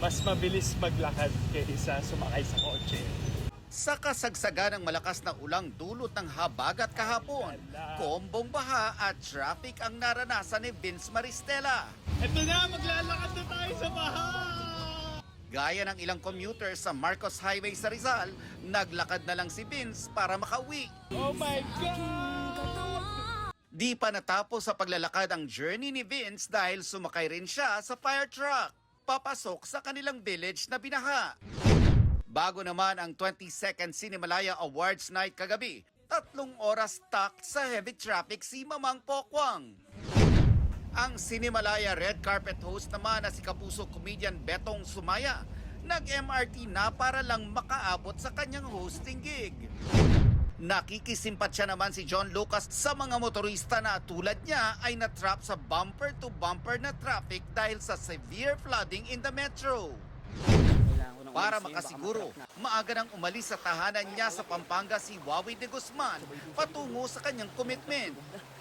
mas mabilis maglakad kaysa sumakay sa kotse. Sa kasagsagan ng malakas na ulang dulot ng habagat kahapon, kombong baha at traffic ang naranasan ni Vince Maristela. Ito na, maglalakad na tayo sa baha! Gaya ng ilang commuter sa Marcos Highway sa Rizal, naglakad na lang si Vince para makauwi. Oh my God! Di pa natapos sa paglalakad ang journey ni Vince dahil sumakay rin siya sa fire truck, papasok sa kanilang village na binaha. Bago naman ang 22nd Cinemalaya Awards Night kagabi, 3 oras stuck sa heavy traffic si Mamang Pokwang. Ang Cinemalaya red carpet host naman na si kapuso comedian Betong Sumaya, nag-MRT na para lang makaabot sa kanyang hosting gig. Nakikisimpatya naman si John Lucas sa mga motorista na tulad niya ay natrap sa bumper-to-bumper na traffic dahil sa severe flooding in the metro. Para makasiguro, maaga nang umalis sa tahanan niya sa Pampanga si Wawi de Guzman patungo sa kanyang commitment.